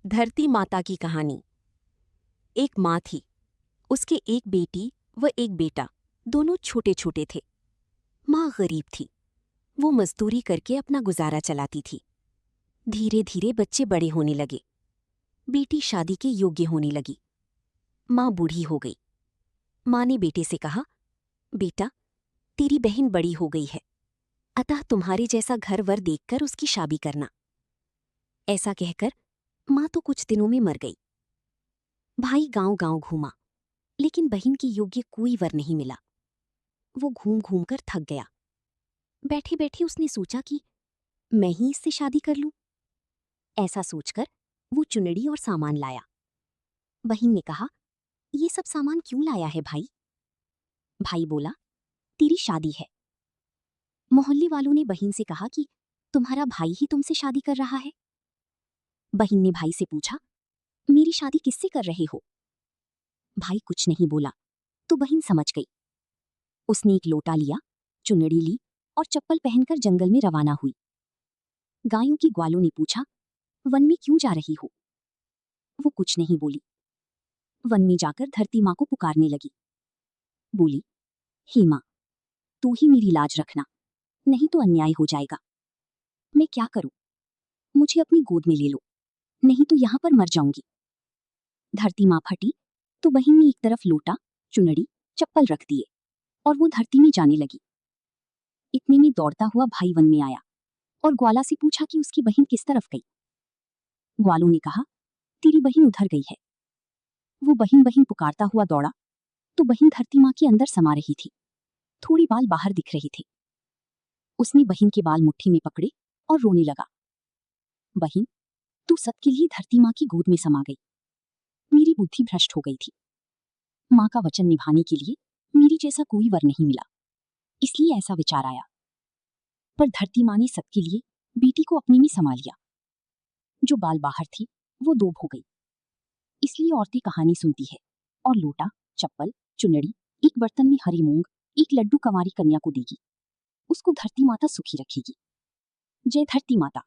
धरती माता की कहानी। एक माँ थी। उसके एक बेटी व एक बेटा, दोनों छोटे छोटे थे। माँ गरीब थी। वो मजदूरी करके अपना गुजारा चलाती थी। धीरे धीरे बच्चे बड़े होने लगे। बेटी शादी के योग्य होने लगी। माँ बूढ़ी हो गई। माँ ने बेटे से कहा, बेटा, तेरी बहन बड़ी हो गई है, अतः तुम्हारे जैसा घर वर देखकर उसकी शादी करना। ऐसा कहकर माँ तो कुछ दिनों में मर गई। भाई गांव गांव घूमा, लेकिन बहन के योग्य कोई वर नहीं मिला। वो घूम घूम कर थक गया। बैठे बैठे उसने सोचा कि मैं ही इससे शादी कर लूं। ऐसा सोचकर वो चुनरी और सामान लाया। बहन ने कहा, ये सब सामान क्यों लाया है भाई? भाई बोला, तेरी शादी है। मोहल्ले वालों ने बहन से कहा कि तुम्हारा भाई ही तुमसे शादी कर रहा है। बहन ने भाई से पूछा, मेरी शादी किससे कर रहे हो? भाई कुछ नहीं बोला तो बहन समझ गई। उसने एक लोटा लिया, चुनरी ली और चप्पल पहनकर जंगल में रवाना हुई। गायों की ग्वालों ने पूछा, वन में क्यों जा रही हो? वो कुछ नहीं बोली। वन में जाकर धरती माँ को पुकारने लगी। बोली, हे माँ, तू ही मेरी लाज रखना, नहीं तो अन्याय हो जाएगा। मैं क्या करूं? मुझे अपनी गोद में ले लो, नहीं तो यहां पर मर जाऊंगी। धरती माँ फटी तो बहन ने एक तरफ लोटा, चुनरी, चप्पल रख दिए और वो धरती में जाने लगी। इतने में दौड़ता हुआ भाई वन में आया और ग्वाला से पूछा कि उसकी बहन किस तरफ गई। ग्वालों ने कहा, तेरी बहन उधर गई है। वो बहन बहन पुकारता हुआ दौड़ा तो बहन धरती माँ के अंदर समा रही थी। थोड़ी बाल बाहर दिख रहे थे। उसने बहन के बाल मुट्ठी में पकड़े और रोने लगा। बहन, तू सबके लिए धरती माँ की गोद में समा गई। मेरी बुद्धि भ्रष्ट हो गई थी। माँ का वचन निभाने के लिए मेरी जैसा कोई वर नहीं मिला, इसलिए ऐसा विचार आया। पर धरती माँ ने सबके लिए बेटी को अपने में समा लिया। जो बाल बाहर थी वो डूब हो गई। इसलिए औरतें कहानी सुनती है और लोटा, चप्पल, चुनरी एक बर्तन में हरी मूंग, एक लड्डू कंवारी कन्या को देगी। उसको धरती माता सुखी रखेगी। जय धरती माता।